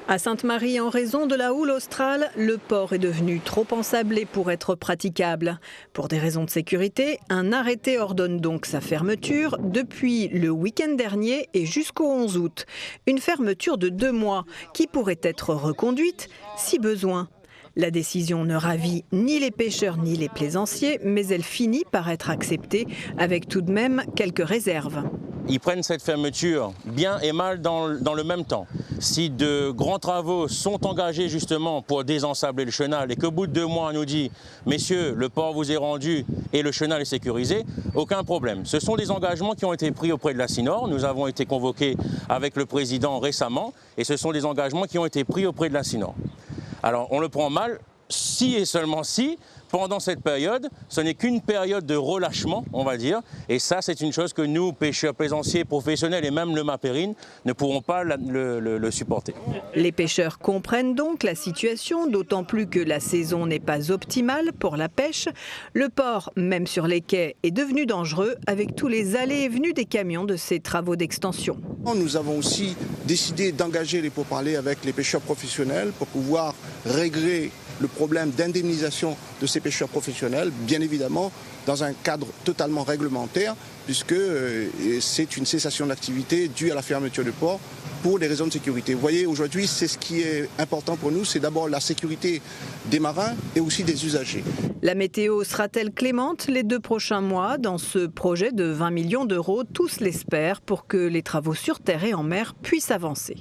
À Sainte-Marie, en raison de la houle australe, le port est devenu trop ensablé pour être praticable. Pour des raisons de sécurité, un arrêté ordonne donc sa fermeture depuis le week-end dernier et jusqu'au 11 août. Une fermeture de 2 mois qui pourrait être reconduite si besoin. La décision ne ravit ni les pêcheurs ni les plaisanciers, mais elle finit par être acceptée avec tout de même quelques réserves. Ils prennent cette fermeture bien et mal dans le même temps. Si de grands travaux sont engagés justement pour désensabler le chenal et qu'au bout de 2 mois on nous dit « Messieurs, le port vous est rendu et le chenal est sécurisé », aucun problème. Ce sont des engagements qui ont été pris auprès de la CINOR. Nous avons été convoqués avec le président récemment et ce sont des engagements qui ont été pris auprès de la CINOR. Alors on le prend mal si et seulement si, pendant cette période, ce n'est qu'une période de relâchement, on va dire, et ça c'est une chose que nous, pêcheurs plaisanciers professionnels et même le Mapérine, ne pourrons pas le supporter. Les pêcheurs comprennent donc la situation, d'autant plus que la saison n'est pas optimale pour la pêche. Le port, même sur les quais, est devenu dangereux avec tous les allées et venues des camions de ces travaux d'extension. Nous avons aussi décidé d'engager les pourparlers avec les pêcheurs professionnels pour pouvoir régler le problème d'indemnisation de ces pêcheurs professionnels, bien évidemment dans un cadre totalement réglementaire, puisque c'est une cessation d'activité due à la fermeture du port pour des raisons de sécurité. Vous voyez, aujourd'hui, c'est ce qui est important pour nous, c'est d'abord la sécurité des marins et aussi des usagers. La météo sera-t-elle clémente les 2 prochains mois dans ce projet de 20 millions d'euros? Tous l'espèrent pour que les travaux sur terre et en mer puissent avancer.